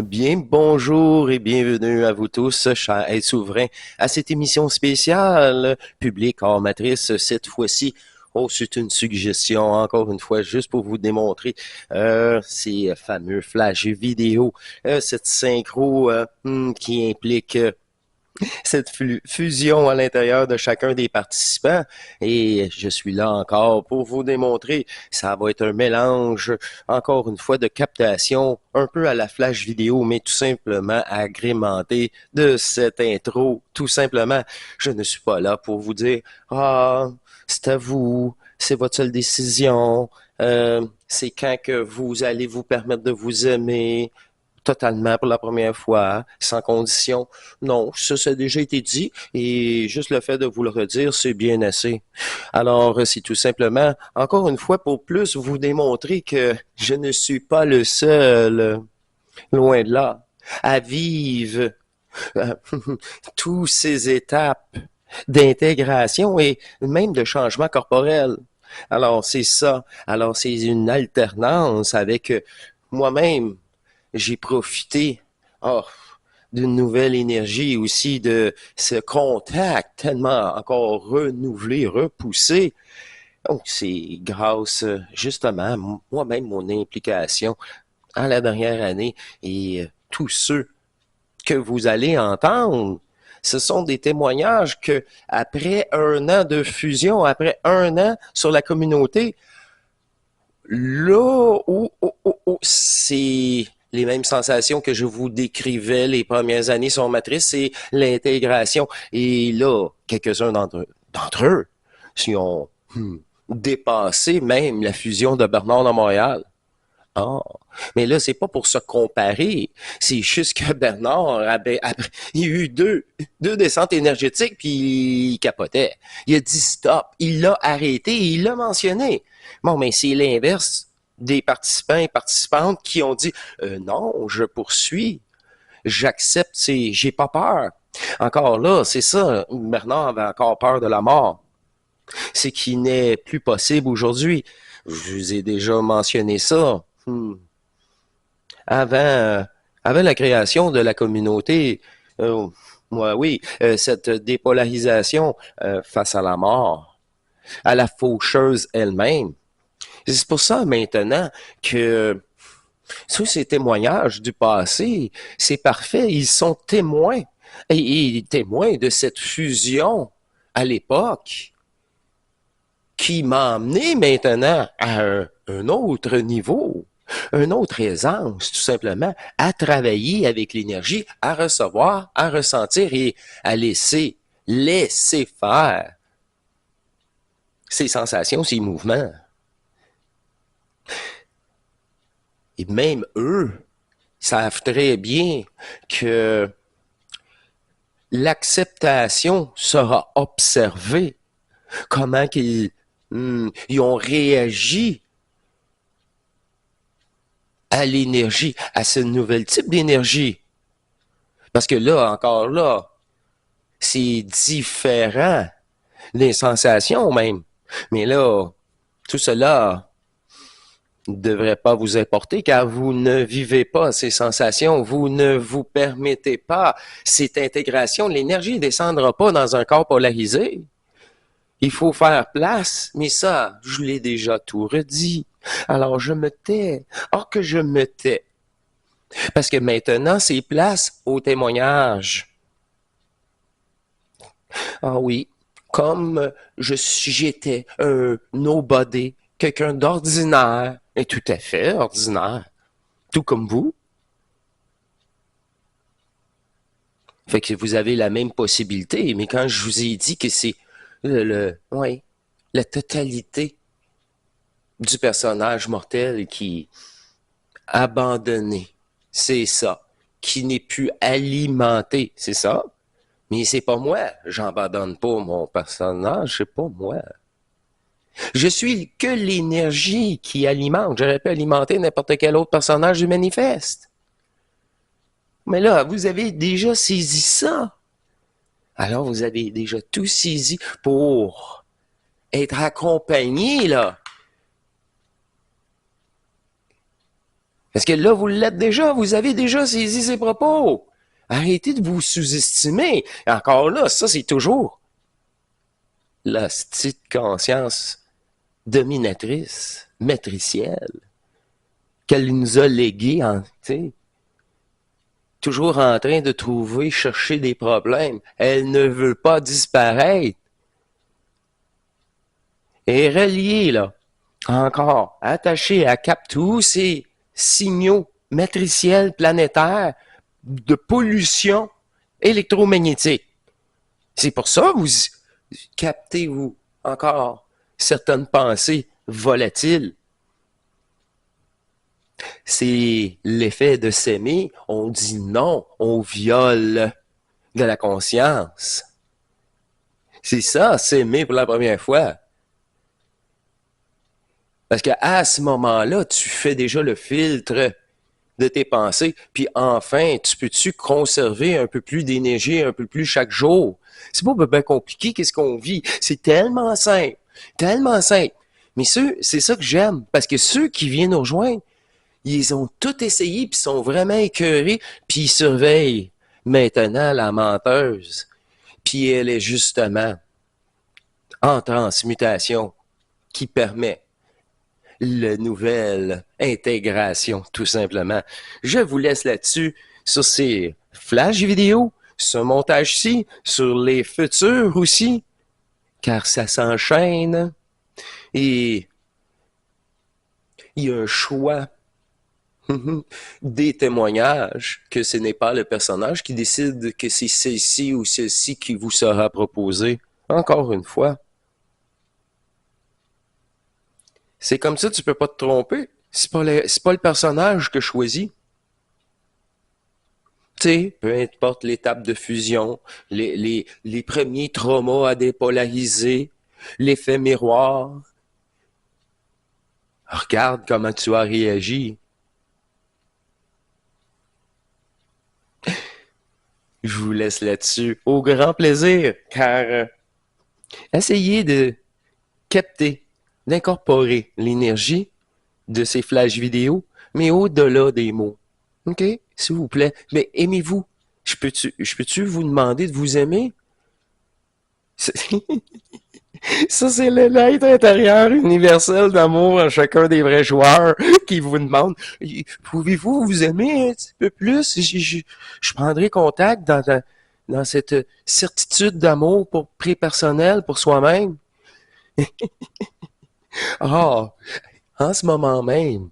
Bien, bonjour et bienvenue à vous tous, chers êtres souverains, à cette émission spéciale, public hors matrice, cette fois-ci. Oh, c'est une suggestion, encore une fois, juste pour vous démontrer ces fameux flash vidéo, cette synchro qui implique cette fusion à l'intérieur de chacun des participants. Et je suis là encore pour vous démontrer, ça va être un mélange, encore une fois, de captation, un peu à la flash vidéo, mais tout simplement agrémenté de cette intro. Tout simplement, je ne suis pas là pour vous dire, ah, c'est à vous, c'est votre seule décision, c'est quand que vous allez vous permettre de vous aimer, totalement pour la première fois, sans condition. Non, ça a déjà été dit et juste le fait de vous le redire, c'est bien assez. Alors, c'est tout simplement, encore une fois, pour plus vous démontrer que je ne suis pas le seul, loin de là, à vivre euh, toutes ces étapes d'intégration et même de changement corporel. Alors, c'est ça. Alors, c'est une alternance avec moi-même, j'ai profité oh, d'une nouvelle énergie aussi, de ce contact tellement encore renouvelé, repoussé. Donc, c'est grâce justement moi-même, mon implication à la dernière année et tous ceux que vous allez entendre. Ce sont des témoignages que, après un an de fusion, après un an sur la communauté, là où c'est les mêmes sensations que je vous décrivais les premières années sur Matrice, c'est l'intégration. Et là, quelques-uns d'entre eux, si ont dépassé même la fusion de Bernard de Montréal. Ah, mais là, c'est pas pour se comparer. C'est juste que Bernard, après, il y a eu deux descentes énergétiques, puis il capotait. Il a dit stop. Il l'a arrêté et il l'a mentionné. Bon, mais c'est l'inverse des participants et participantes qui ont dit non, je poursuis. J'accepte, j'ai pas peur. Encore là, c'est ça. Bernard avait encore peur de la mort. C'est qui n'est plus possible aujourd'hui. Je vous ai déjà mentionné ça. Avant, avant la création de la communauté, euh, moi, oui, cette dépolarisation face à la mort, à la faucheuse elle-même. C'est pour ça maintenant que tous ces témoignages du passé, c'est parfait, ils sont témoins et témoins de cette fusion à l'époque qui m'a amené maintenant à un autre niveau, une autre aisance, tout simplement, à travailler avec l'énergie, à recevoir, à ressentir et à laisser faire ces sensations, ces mouvements. Et même eux savent très bien que l'acceptation sera observée, comment ils ont réagi à l'énergie, à ce nouvel type d'énergie. Parce que là, encore là, c'est différent des sensations même. Mais là, tout cela ne devrait pas vous importer car vous ne vivez pas ces sensations, vous ne vous permettez pas cette intégration. L'énergie ne descendra pas dans un corps polarisé. Il faut faire place, mais ça, je l'ai déjà tout redit. Alors je me tais. Or que je me tais. Parce que maintenant, c'est place au témoignage. Ah oui, comme j'étais un nobody, quelqu'un d'ordinaire, et tout à fait ordinaire, tout comme vous. Fait que vous avez la même possibilité, mais quand je vous ai dit que c'est ouais, la totalité du personnage mortel qui est abandonné, c'est ça, qui n'est plus alimenté, c'est ça. Mais c'est pas moi, j'abandonne pas mon personnage, c'est pas moi. Je suis que l'énergie qui alimente. J'aurais pu alimenter n'importe quel autre personnage du manifeste. Mais là, vous avez déjà saisi ça. Alors, vous avez déjà tout saisi pour être accompagné, là. Parce que là, vous l'êtes déjà, vous avez déjà saisi ses propos. Arrêtez de vous sous-estimer. Encore là, ça, c'est toujours la petite conscience dominatrice, matricielle, qu'elle nous a léguée en, toujours en train de trouver, chercher des problèmes. Elle ne veut pas disparaître. Et reliée, là, encore, attachée, à capter tous ces signaux matriciels planétaires de pollution électromagnétique. C'est pour ça que vous captez, vous, encore, certaines pensées volatiles. C'est l'effet de s'aimer. On dit non, on viole de la conscience. C'est ça, s'aimer pour la première fois. Parce qu'à ce moment-là, tu fais déjà le filtre de tes pensées, puis enfin, tu peux-tu conserver un peu plus d'énergie, un peu plus chaque jour? C'est pas bien compliqué, qu'est-ce qu'on vit? C'est tellement simple, tellement simple. Mais c'est ça que j'aime, parce que ceux qui viennent nous rejoindre, ils ont tout essayé, puis sont vraiment écœurés, puis ils surveillent maintenant la menteuse. Puis elle est justement en transmutation qui permet la nouvelle intégration, tout simplement. Je vous laisse là-dessus sur ces flashs vidéo, ce montage-ci, sur les futurs aussi, car ça s'enchaîne et il y a un choix des témoignages, que ce n'est pas le personnage qui décide que c'est ceci ou ceci qui vous sera proposé. Encore une fois, c'est comme ça, tu peux pas te tromper. C'est pas le personnage que choisit. Tu sais, peu importe l'étape de fusion, les premiers traumas à dépolariser, l'effet miroir. Regarde comment tu as réagi. Je vous laisse là-dessus. Au grand plaisir, car essayez de capter, d'incorporer l'énergie de ces flashs vidéo, mais au-delà des mots. OK? S'il vous plaît. Mais aimez-vous. Je peux-tu vous demander de vous aimer? Ça, c'est l'être intérieur universel d'amour à chacun des vrais joueurs qui vous demande, pouvez-vous vous aimer un petit peu plus? Je prendrai contact dans cette certitude d'amour pour pré-personnel pour soi-même. Ah, en ce moment même,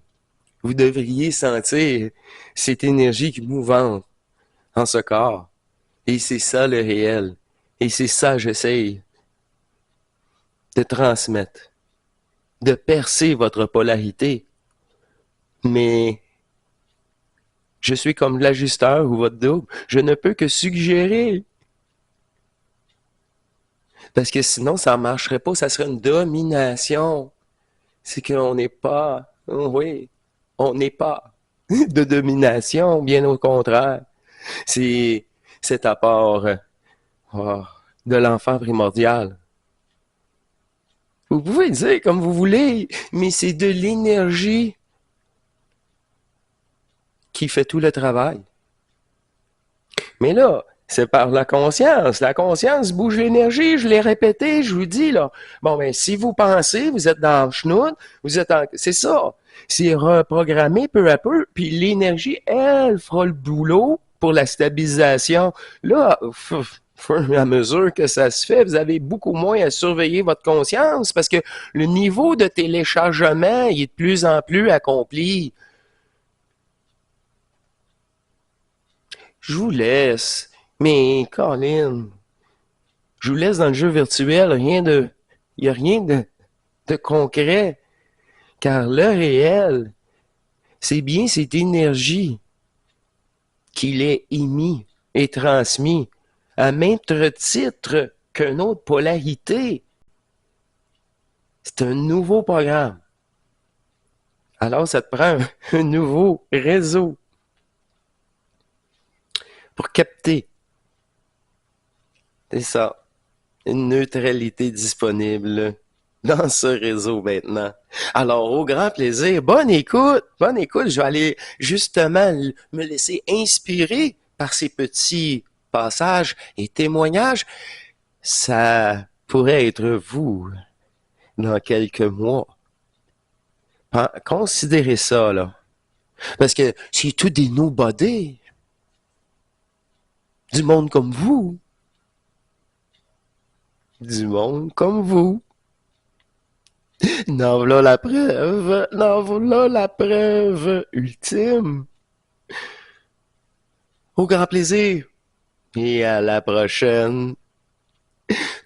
vous devriez sentir cette énergie qui mouvante en ce corps. Et c'est ça le réel. Et c'est ça que j'essaye de transmettre, de percer votre polarité. Mais je suis comme l'ajusteur ou votre double. Je ne peux que suggérer. Parce que sinon, ça ne marcherait pas. Ça serait une domination. C'est qu'on n'est pas, oui, on n'est pas de domination, bien au contraire. C'est cet apport oh, de l'enfant primordial. Vous pouvez dire comme vous voulez, mais c'est de l'énergie qui fait tout le travail. Mais là, c'est par la conscience. La conscience bouge l'énergie, je l'ai répété, je vous dis, là. Bon, ben, si vous pensez, vous êtes dans le chenoute, vous êtes en... C'est ça. C'est reprogrammé peu à peu, puis l'énergie, elle, fera le boulot pour la stabilisation. Là, à mesure que ça se fait, vous avez beaucoup moins à surveiller votre conscience parce que le niveau de téléchargement il est de plus en plus accompli. Je vous laisse. Mais, Colin, je vous laisse dans le jeu virtuel, il n'y a rien de concret. Car le réel, c'est bien cette énergie qu'il est émis et transmis à même titre qu'une autre polarité. C'est un nouveau programme. Alors, ça te prend un nouveau réseau pour capter. C'est ça. Une neutralité disponible dans ce réseau maintenant. Alors, au grand plaisir, bonne écoute, je vais aller justement me laisser inspirer par ces petits passages et témoignages. Ça pourrait être vous dans quelques mois. Considérez ça, là. Parce que c'est tout des nobody. Du monde comme vous. Du monde comme vous. Non, voilà la preuve. Non, voilà la preuve ultime. Au grand plaisir. Et à la prochaine.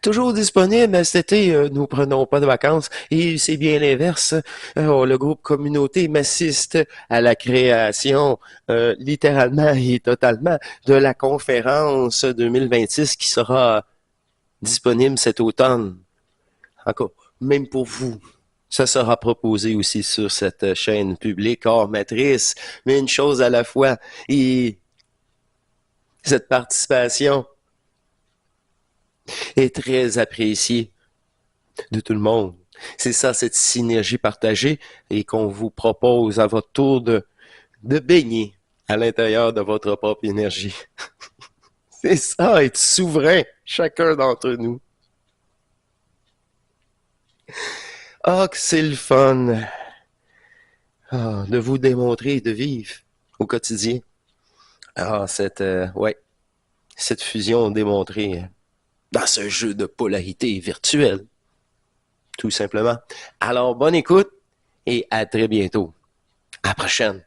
Toujours disponible cet été, nous prenons pas de vacances et c'est bien l'inverse. Le groupe Communauté m'assiste à la création, littéralement et totalement, de la conférence 2026 qui sera disponible cet automne. Encore, même pour vous. Ça sera proposé aussi sur cette chaîne publique hors matrice, mais une chose à la fois. Et cette participation est très appréciée de tout le monde. C'est ça, cette synergie partagée et qu'on vous propose à votre tour de baigner à l'intérieur de votre propre énergie. C'est ça, être souverain, chacun d'entre nous. Ah, que c'est le fun de vous démontrer et de vivre au quotidien. Cette fusion démontrée dans ce jeu de polarité virtuelle, tout simplement. Alors, bonne écoute et à très bientôt. À la prochaine.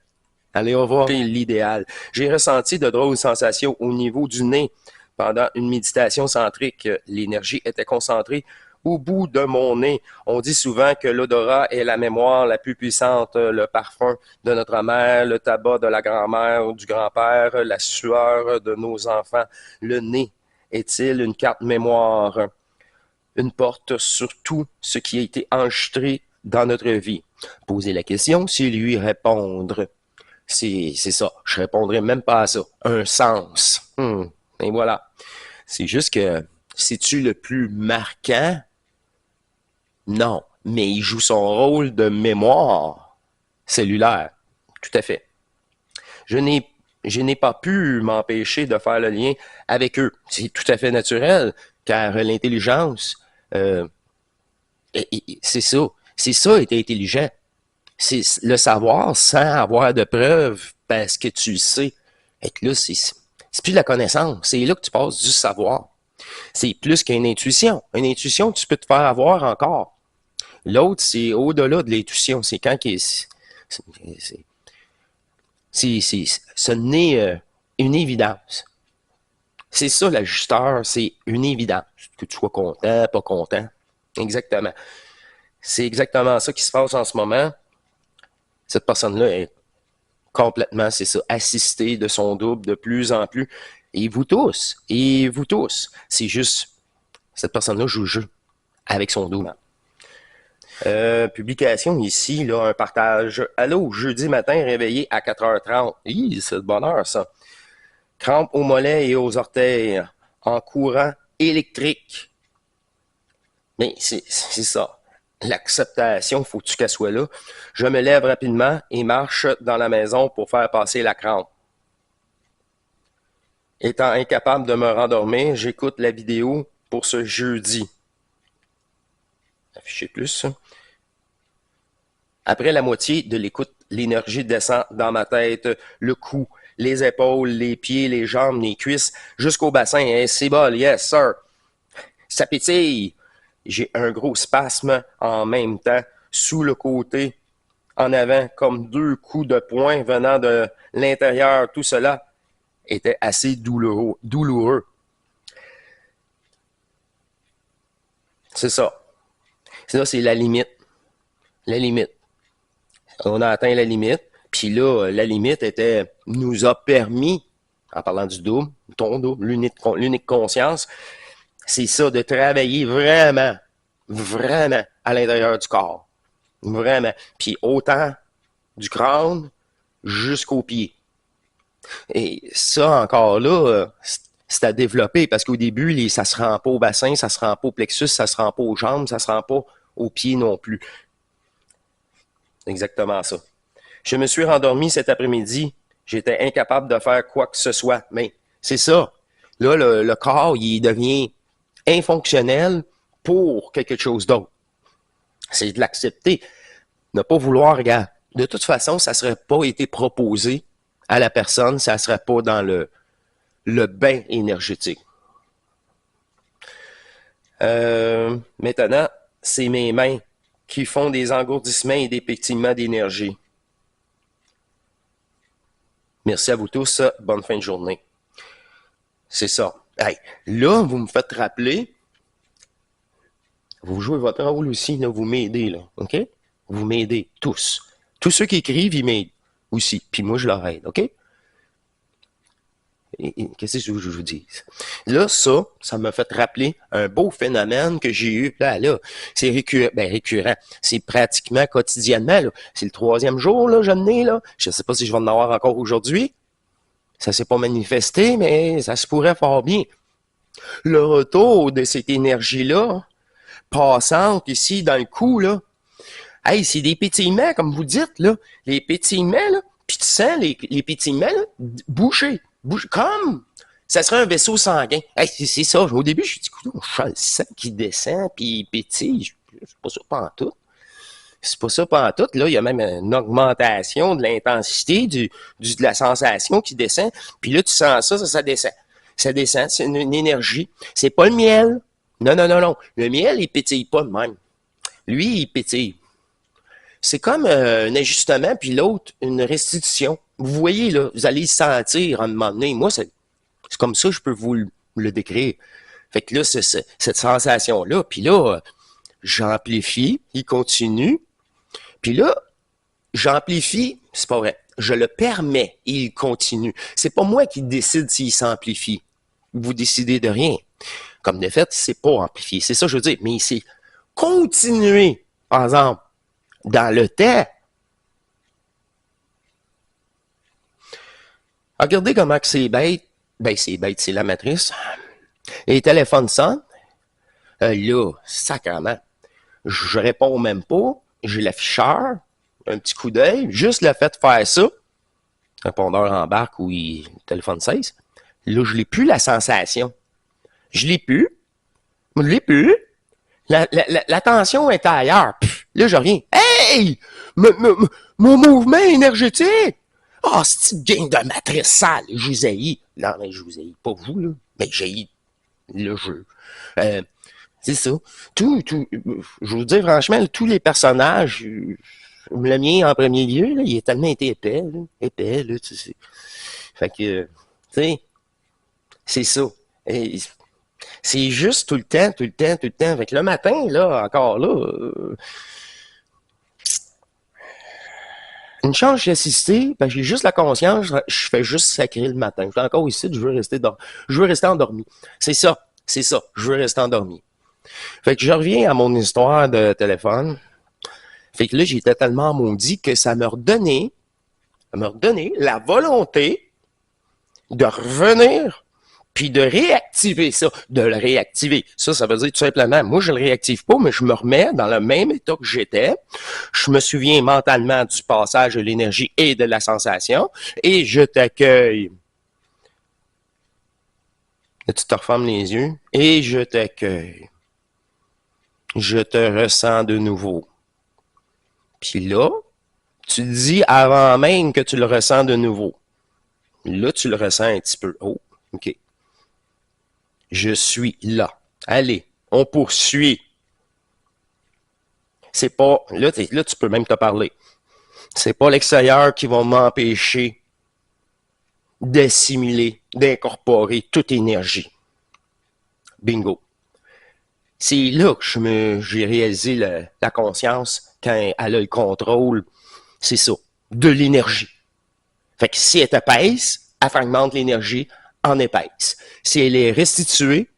Allez, au revoir. C'est l'idéal. J'ai ressenti de drôles sensations au niveau du nez pendant une méditation centrique. L'énergie était concentrée au bout de mon nez. On dit souvent que l'odorat est la mémoire la plus puissante, le parfum de notre mère, le tabac de la grand-mère ou du grand-père, la sueur de nos enfants. Le nez est-il une carte mémoire, une porte sur tout ce qui a été enregistré dans notre vie? Poser la question, c'est lui répondre. C'est ça. Je répondrai même pas à ça. Un sens. Et voilà. C'est juste que, c'est-tu le plus marquant? Non. Mais il joue son rôle de mémoire cellulaire. Tout à fait. Je n'ai pas pu m'empêcher de faire le lien avec eux. C'est tout à fait naturel, car l'intelligence, c'est ça. C'est ça, être intelligent. C'est le savoir sans avoir de preuves parce que tu le sais. Et que là, c'est plus de la connaissance. C'est là que tu passes du savoir. C'est plus qu'une intuition. Une intuition, tu peux te faire avoir encore. L'autre, c'est au-delà de l'intuition. C'est quand ce n'est une évidence. C'est ça, l'ajusteur, c'est une évidence. Que tu sois content, pas content. Exactement. C'est exactement ça qui se passe en ce moment. Cette personne-là est complètement, c'est ça, assistée de son double de plus en plus. Et vous tous, c'est juste, cette personne-là joue le jeu avec son double. Publication ici, là, un partage. Allô, jeudi matin, réveillé à 4h30. C'est de bonheur, ça. Crampes aux mollets et aux orteils, en courant électrique. Mais c'est ça. L'acceptation, faut-tu qu'elle soit là? Je me lève rapidement et marche dans la maison pour faire passer la crampe. Étant incapable de me rendormir, j'écoute la vidéo pour ce jeudi. Afficher plus. Après la moitié de l'écoute, l'énergie descend dans ma tête, le cou, les épaules, les pieds, les jambes, les cuisses, jusqu'au bassin. Hey, c'est bol, yes, sir. Ça pétille. J'ai un gros spasme en même temps, sous le côté, en avant, comme deux coups de poing venant de l'intérieur. Tout cela était assez douloureux. C'est ça. C'est la limite. La limite. On a atteint la limite. Puis là, la limite nous a permis, en parlant du double, ton double, l'unique conscience, c'est ça, de travailler vraiment à l'intérieur du corps. Vraiment. Puis autant du crâne jusqu'aux pieds. Et ça, encore là, c'est à développer parce qu'au début, ça se rend pas au bassin, ça se rend pas au plexus, ça se rend pas aux jambes, ça se rend pas aux pieds non plus. Exactement ça. Je me suis rendormi cet après-midi. J'étais incapable de faire quoi que ce soit. Mais c'est ça. Là, le corps, il devient infonctionnel pour quelque chose d'autre. C'est de l'accepter. Ne pas vouloir, regarde. De toute façon, ça ne serait pas été proposé à la personne, ça ne serait pas dans le bain énergétique. Maintenant, c'est mes mains qui font des engourdissements et des pétillements d'énergie. Merci à vous tous. Bonne fin de journée. C'est ça. Hey, là, vous me faites rappeler, vous jouez votre rôle aussi, là, vous m'aidez, là, OK? Vous m'aidez tous. Tous ceux qui écrivent, ils m'aident aussi. Puis moi, je leur aide, OK? Qu'est-ce que je vous dis? Là, ça m'a fait rappeler un beau phénomène que j'ai eu. Là, c'est récurrent. C'est pratiquement quotidiennement. Là. C'est le 3e jour, là, j'en ai, là. Je ne sais pas si je vais en avoir encore aujourd'hui. Ça ne s'est pas manifesté, mais ça se pourrait fort bien. Le retour de cette énergie-là, passante ici dans le cou, là, hey, c'est des pétillements, comme vous dites, là. Les pétillements, là, puis tu sens les pétillements, là, boucher, comme ça serait un vaisseau sanguin. Hey, c'est ça. Au début, je me suis dit, écoute, je sens le sang qui descend, puis il pétille. C'est pas ça pantoute. C'est pas ça pantoute. Là, il y a même une augmentation de l'intensité de la sensation qui descend. Puis là, tu sens ça descend. Ça descend, c'est une énergie. C'est pas le miel. Non. Le miel, il pétille pas de même. Lui, il pétille. C'est comme un ajustement, puis l'autre, une restitution. Vous voyez, là, vous allez le sentir à un moment donné. Moi, c'est comme ça que je peux vous le décrire. Fait que là, c'est cette sensation-là. Puis là, j'amplifie, il continue. Puis là, j'amplifie, c'est pas vrai. Je le permets, il continue. C'est pas moi qui décide s'il s'amplifie. Vous décidez de rien. Comme de fait, c'est pas amplifié. C'est ça que je veux dire. Mais c'est continuer, par exemple, dans le temps. Regardez comment que c'est bête. Ben, c'est bête, c'est la matrice. Les téléphones sonnent. Là, sacrément. Je réponds même pas. J'ai l'afficheur. Un petit coup d'œil. Juste le fait de faire ça. Répondeur embarque ou le téléphone cesse. Là, je n'ai plus la sensation. Je l'ai plus. Je l'ai plus. L'attention est ailleurs. Pff, là, je reviens. Hey! Mon mouvement énergétique! Ah, oh, c'est une gang de matrice sale. Je vous haïs. Non, mais je vous haïs pas vous, là. Mais j'ai le jeu. C'est ça. Je vous dis franchement, tous les personnages, le mien en premier lieu, là, il a tellement été épais, là, tu sais. Fait que, tu sais, c'est ça. Et c'est juste tout le temps. Fait que le matin, là, encore là, une chance, j'ai assisté, j'ai juste la conscience, je fais juste sacrer le matin. Je suis encore ici, je veux rester endormi. C'est ça, je veux rester endormi. Fait que je reviens à mon histoire de téléphone. Fait que là, j'étais tellement maudit que ça me redonnait la volonté de revenir puis de réactiver ça, de le réactiver. Ça veut dire tout simplement, moi, je le réactive pas, mais je me remets dans le même état que j'étais. Je me souviens mentalement du passage de l'énergie et de la sensation, et je t'accueille. Là, tu te refermes les yeux, et je t'accueille. Je te ressens de nouveau. Puis là, tu dis avant même que tu le ressens de nouveau. Là, tu le ressens un petit peu. Oh, OK. Je suis là. Allez, on poursuit. C'est pas... Là, tu peux même te parler. C'est pas l'extérieur qui va m'empêcher d'assimiler, d'incorporer toute énergie. Bingo. C'est là que j'ai réalisé la conscience quand elle a le contrôle, c'est ça, de l'énergie. Fait que si elle est épaisse, elle fragmente l'énergie en épaisse. Si elle est restituée,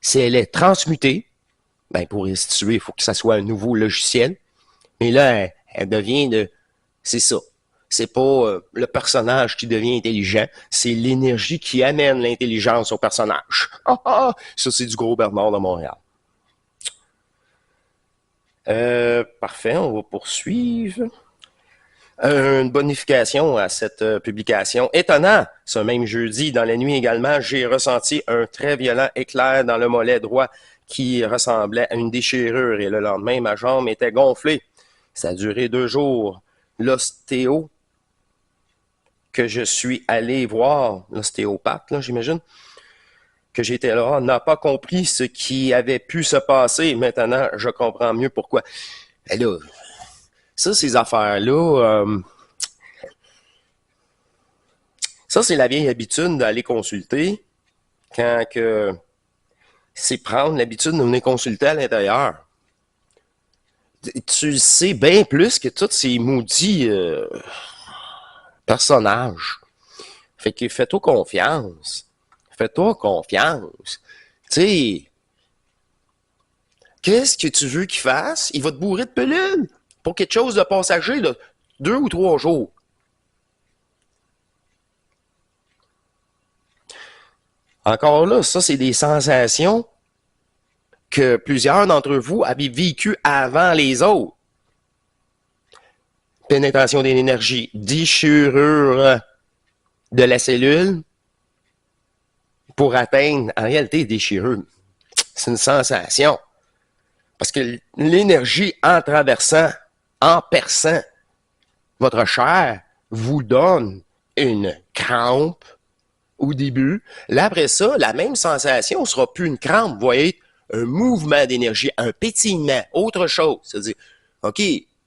si elle est transmutée, ben pour restituer, il faut que ça soit un nouveau logiciel. Mais là, elle devient c'est ça. C'est pas le personnage qui devient intelligent, c'est l'énergie qui amène l'intelligence au personnage. Ça, c'est du gros Bernard de Montréal. Parfait, on va poursuivre. Une bonification à cette publication. Étonnant, ce même jeudi, dans la nuit également, j'ai ressenti un très violent éclair dans le mollet droit qui ressemblait à une déchirure et le lendemain, ma jambe était gonflée. Ça a duré 2 jours. L'ostéo que je suis allé voir, l'ostéopathe, là, j'imagine, que j'étais là, n'a pas compris ce qui avait pu se passer. Maintenant, je comprends mieux pourquoi. Et là, ça, ces affaires-là, ça, c'est la vieille habitude d'aller consulter quand que c'est prendre l'habitude de venir consulter à l'intérieur. Tu le sais bien plus que tous ces maudits personnages. Fait que fais-toi confiance. Fais-toi confiance. Tu sais, qu'est-ce que tu veux qu'il fasse? Il va te bourrer de pilules pour quelque chose de passager de 2 ou 3 jours. Encore là, ça, c'est des sensations que plusieurs d'entre vous avaient vécues avant les autres. Pénétration de l'énergie, déchirure de la cellule pour atteindre, en réalité, déchirure. C'est une sensation. Parce que l'énergie, en traversant, en perçant votre chair, vous donne une crampe au début. Là, après ça, la même sensation ne sera plus une crampe, vous voyez, un mouvement d'énergie, un pétillement, autre chose. C'est-à-dire, OK,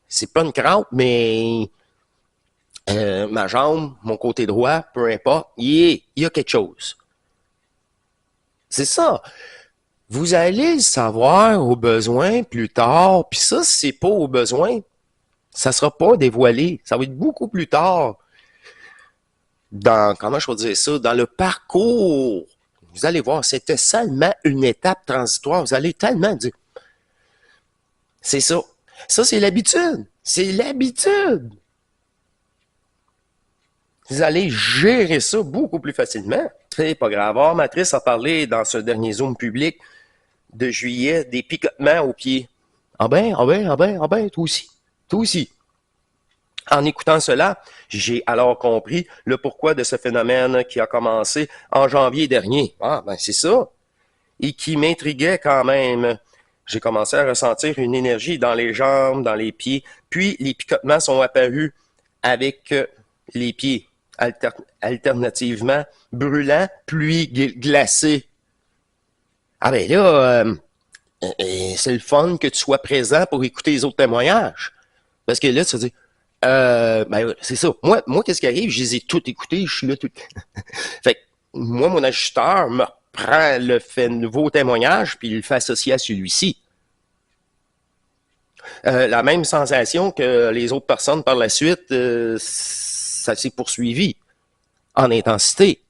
c'est pas une crampe, mais ma jambe, mon côté droit, peu importe, il y a quelque chose. C'est ça. Vous allez le savoir au besoin plus tard, puis ça, c'est pas au besoin. Ça sera pas dévoilé. Ça va être beaucoup plus tard. Dans, comment je peux dire ça, dans le parcours. Vous allez voir, c'était seulement une étape transitoire. Vous allez tellement dire, c'est ça. Ça, c'est l'habitude. C'est l'habitude. Vous allez gérer ça beaucoup plus facilement. C'est pas grave. Or, Matrice a parlé dans ce dernier Zoom public de juillet des picotements aux pieds. Ah ben, toi aussi. Toi aussi. En écoutant cela, j'ai alors compris le pourquoi de ce phénomène qui a commencé en janvier dernier. Ah, ben c'est ça. Et qui m'intriguait quand même. J'ai commencé à ressentir une énergie dans les jambes, dans les pieds, puis les picotements sont apparus avec les pieds, alternativement brûlants, puis glacés. Ah ben là, c'est le fun que tu sois présent pour écouter les autres témoignages. Parce que là, tu te dis, ben, c'est ça. Moi, qu'est-ce qui arrive? Je les ai tous écoutés, je suis là tout. Fait que, moi, mon ajusteur me reprend le fait nouveau témoignage, puis il le fait associer à celui-ci. La même sensation que les autres personnes par la suite, ça s'est poursuivi en intensité,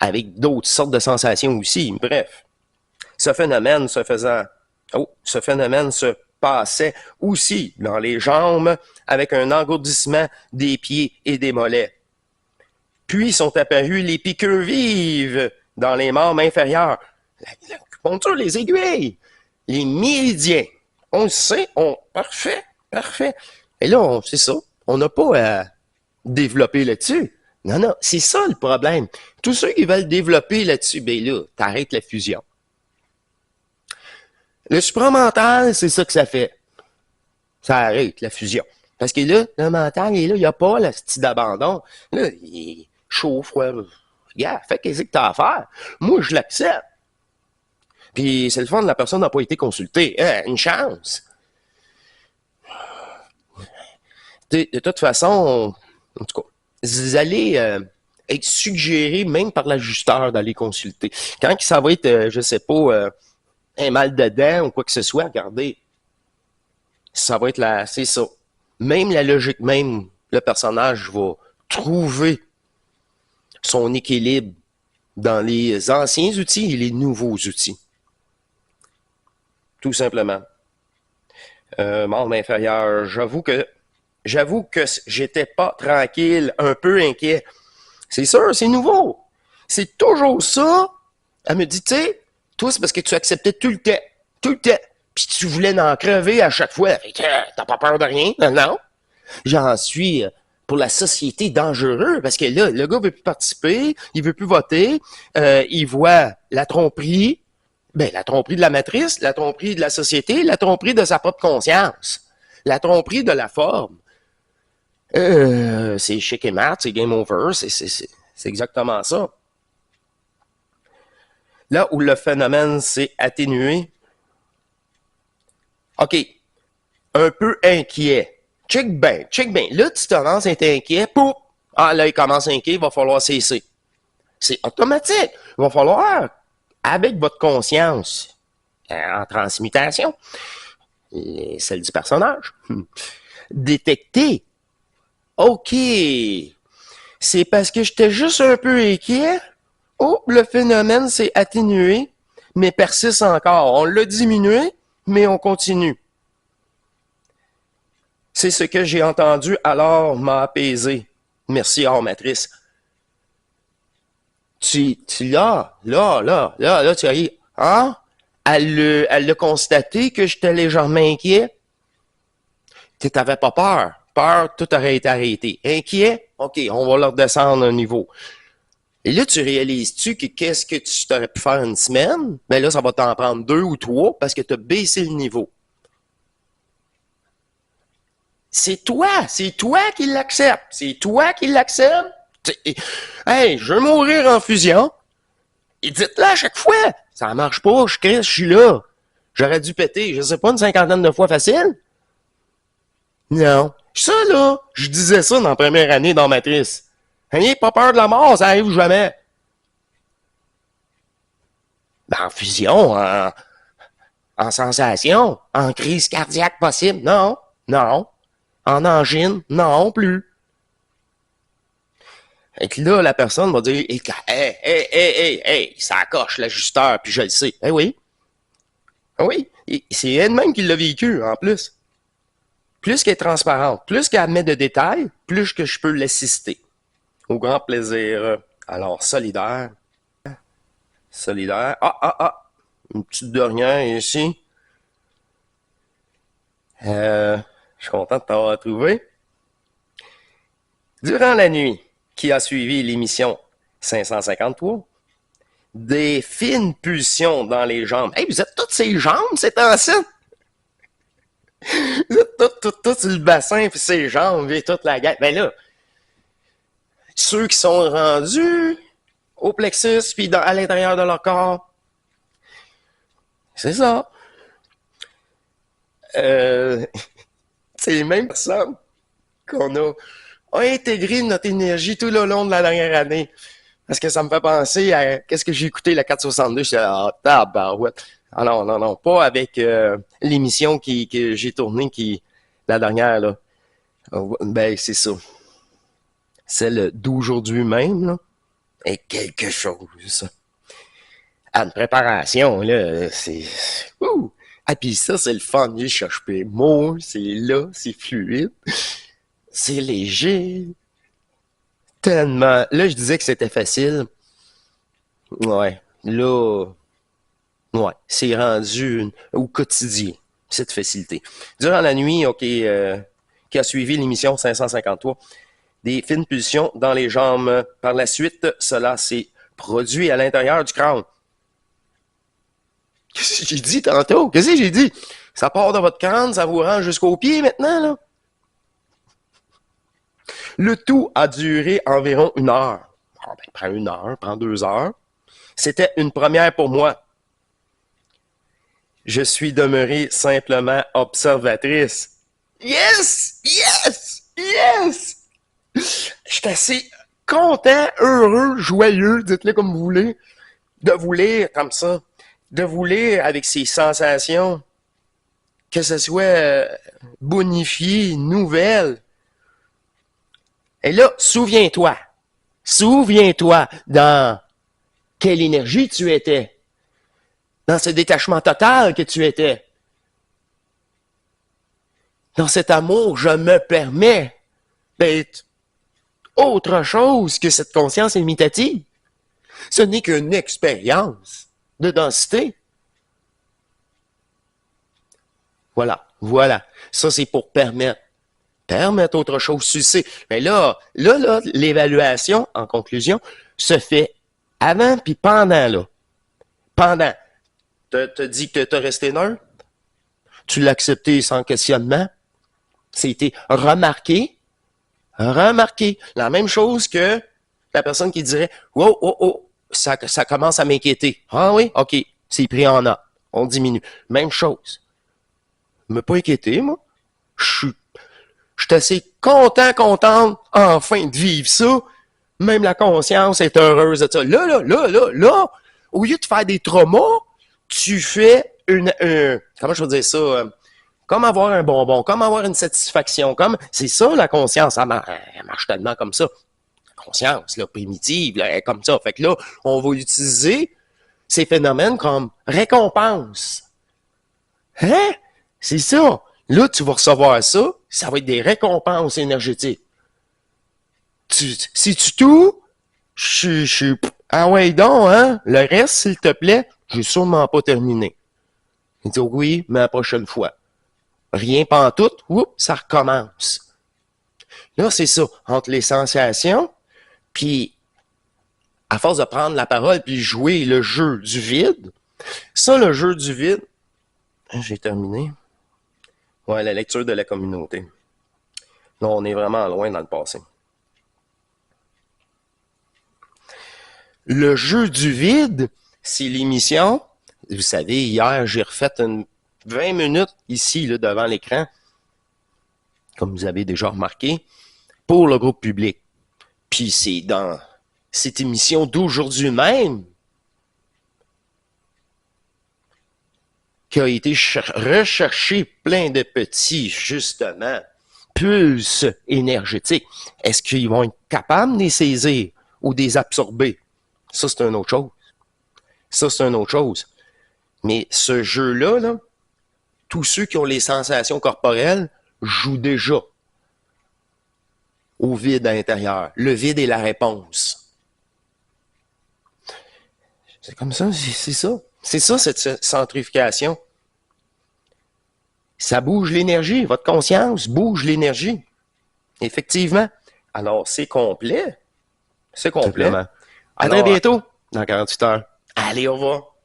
avec d'autres sortes de sensations aussi. Bref, ce phénomène se passait aussi dans les jambes avec un engourdissement des pieds et des mollets. Puis sont apparues les piqûres vives dans les membres inférieurs. L'acupuncture, les aiguilles, les méridiens. On le sait, parfait. Et là, c'est ça. On n'a pas à développer là-dessus. Non, c'est ça le problème. Tous ceux qui veulent développer là-dessus, ben là, t'arrêtes la fusion. Le supramental, c'est ça que ça fait. Ça arrête la fusion. Parce que là, le mental, il n'y a pas le style d'abandon. Là, il est chaud, froid. Regarde, fais qu'est-ce que t'as à faire. Moi, je l'accepte. Puis c'est le fun, la personne n'a pas été consultée. Une chance. De toute façon, en tout cas, vous allez être suggéré même par l'ajusteur d'aller consulter. Quand ça va être, je sais pas, un mal de dents ou quoi que ce soit, regardez, ça va être c'est ça. Même la logique même, le personnage va trouver son équilibre dans les anciens outils et les nouveaux outils. Tout simplement. Membre inférieur, j'avoue que j'étais pas tranquille, un peu inquiet. C'est sûr, c'est nouveau. C'est toujours ça. Elle me dit, tu sais, toi, c'est parce que tu acceptais tout le temps. puis tu voulais en crever à chaque fois. Fait que, t'as pas peur de rien? Non. J'en suis pour la société dangereux parce que là, le gars veut plus participer, il veut plus voter, il voit la tromperie, ben la tromperie de la matrice, la tromperie de la société, la tromperie de sa propre conscience, la tromperie de la forme. C'est chic et mat, c'est game over, c'est exactement ça. Là où le phénomène s'est atténué, OK, un peu inquiet. Check bien, check bien. Là, tu commences à être inquiet, pouf! Ah, là, il commence inquiet, il va falloir cesser. C'est automatique. Il va falloir, avec votre conscience en transmutation, celle du personnage, détecter. OK, c'est parce que j'étais juste un peu inquiet. Oh, le phénomène s'est atténué, mais persiste encore. On l'a diminué, mais on continue. C'est ce que j'ai entendu, alors m'a apaisé. Merci, hors matrice. Tu là, tu as dit, hein? Elle l'a constaté que j'étais légèrement inquiet. Tu n'avais pas peur. Peur, tout aurait été arrêté. Inquiet? OK, on va leur descendre un niveau. Et là, tu réalises-tu que qu'est-ce que tu t'aurais pu faire une semaine? Ben là, ça va t'en prendre 2 ou 3 parce que tu as baissé le niveau. C'est toi qui l'acceptes. C'est toi qui l'acceptes. Hey, je veux mourir en fusion. Et dites-le à chaque fois. Ça marche pas, je suis là. J'aurais dû péter, je sais pas, une 50aine de fois facile. Non. Ça, là, je disais ça dans la première année dans Matrice. N'ayez pas peur de la mort, ça arrive jamais. Ben, en fusion, en sensation, en crise cardiaque possible, non, non. En angine, non plus. Et que là, la personne va dire, hey, ça coche l'ajusteur, puis je le sais. Eh oui. Oui. C'est elle-même qui l'a vécu, en plus. Plus qu'elle est transparente, plus qu'elle met de détails, plus que je peux l'assister. Au grand plaisir. Alors, solidaire. Une petite dernière ici. Je suis content de t'avoir trouvé. Durant la nuit qui a suivi l'émission 553, des fines pulsions dans les jambes. Hey, vous êtes toutes ces jambes, c'est temps-ci? Vous êtes toutes sur le bassin, puis ces jambes, et toute la gueule. Ben là, ceux qui sont rendus au plexus, puis à l'intérieur de leur corps, c'est ça. C'est les mêmes personnes qu'on a intégré notre énergie tout le long de la dernière année. Parce que ça me fait penser à qu'est-ce que j'ai écouté la 462. Je suis ah, tabarouette. Ah non, pas avec l'émission que j'ai tournée, la dernière, là. Ben, c'est ça. Celle d'aujourd'hui même, là, est quelque chose. À une préparation, là, c'est... Ouh! Ah, puis ça, c'est le fun. Je cherche les mots, c'est là, c'est fluide, c'est léger. Tellement. Là, je disais que c'était facile. Ouais. Là, ouais. C'est rendu au quotidien, cette facilité. Durant la nuit, OK, qui a suivi l'émission 553, des fines pulsions dans les jambes. Par la suite, cela s'est produit à l'intérieur du crâne. Qu'est-ce que j'ai dit tantôt? Qu'est-ce que j'ai dit? Ça part de votre crâne, ça vous rend jusqu'aux pieds maintenant, là? Le tout a duré environ 1 heure. Oh, ben, prend 1 heure, prend 2 heures. C'était une première pour moi. Je suis demeurée simplement observatrice. Yes! Yes! Yes! Je suis assez content, heureux, joyeux, dites-le comme vous voulez, de vous lire comme ça, de vous lire avec ces sensations, que ce soit bonifié, nouvelle. Et là, souviens-toi dans quelle énergie tu étais, dans ce détachement total que tu étais, dans cet amour, je me permets d'être autre chose que cette conscience imitative. Ce n'est qu'une expérience de densité. Voilà. Ça, c'est pour permettre autre chose, tu sais. Mais là, l'évaluation, en conclusion, se fait avant puis pendant, là. Pendant. T'as dit que t'as resté neutre? Tu l'as accepté sans questionnement? C'était remarqué. Remarqué. La même chose que la personne qui dirait, wow, oh, oh, ça commence à m'inquiéter. Ah oui? OK. C'est pris en note. On diminue. Même chose. Je me pas inquiété, moi. Je suis assez contente, enfin, de vivre ça. Même la conscience est heureuse de ça. Là, au lieu de faire des traumas, tu fais comment je veux dire ça, comme avoir un bonbon, comme avoir une satisfaction, c'est ça la conscience, elle marche tellement comme ça. La conscience, là, primitive, là, elle est comme ça. Fait que là, on va utiliser ces phénomènes comme récompense. Hein? C'est ça. Là, tu vas recevoir ça, ça va être des récompenses énergétiques. Si tu tout, ah ouais donc, hein? Le reste, s'il te plaît, j'ai sûrement pas terminé. Il dit oui, mais la prochaine fois. Rien pantoute, oups, ça recommence. Là, c'est ça, entre les sensations, puis à force de prendre la parole puis jouer le jeu du vide, ça, le jeu du vide, j'ai terminé. Ouais, la lecture de la communauté. Là, on est vraiment loin dans le passé. Le jeu du vide, c'est l'émission. Vous savez, hier, j'ai refait 20 minutes ici, là, devant l'écran, comme vous avez déjà remarqué, pour le groupe public. Puis c'est dans cette émission d'aujourd'hui même qu'a été recherché plein de petits, justement, pulses énergétiques. Est-ce qu'ils vont être capables de les saisir ou de les absorber? Ça, c'est une autre chose. Mais ce jeu-là, là, tous ceux qui ont les sensations corporelles jouent déjà au vide à l'intérieur. Le vide est la réponse. C'est comme ça, c'est ça. C'est ça, cette centrification. Ça bouge l'énergie. Votre conscience bouge l'énergie. Effectivement. Alors, c'est complet. C'est complet. À très bientôt, dans 48 heures. Allez, au revoir.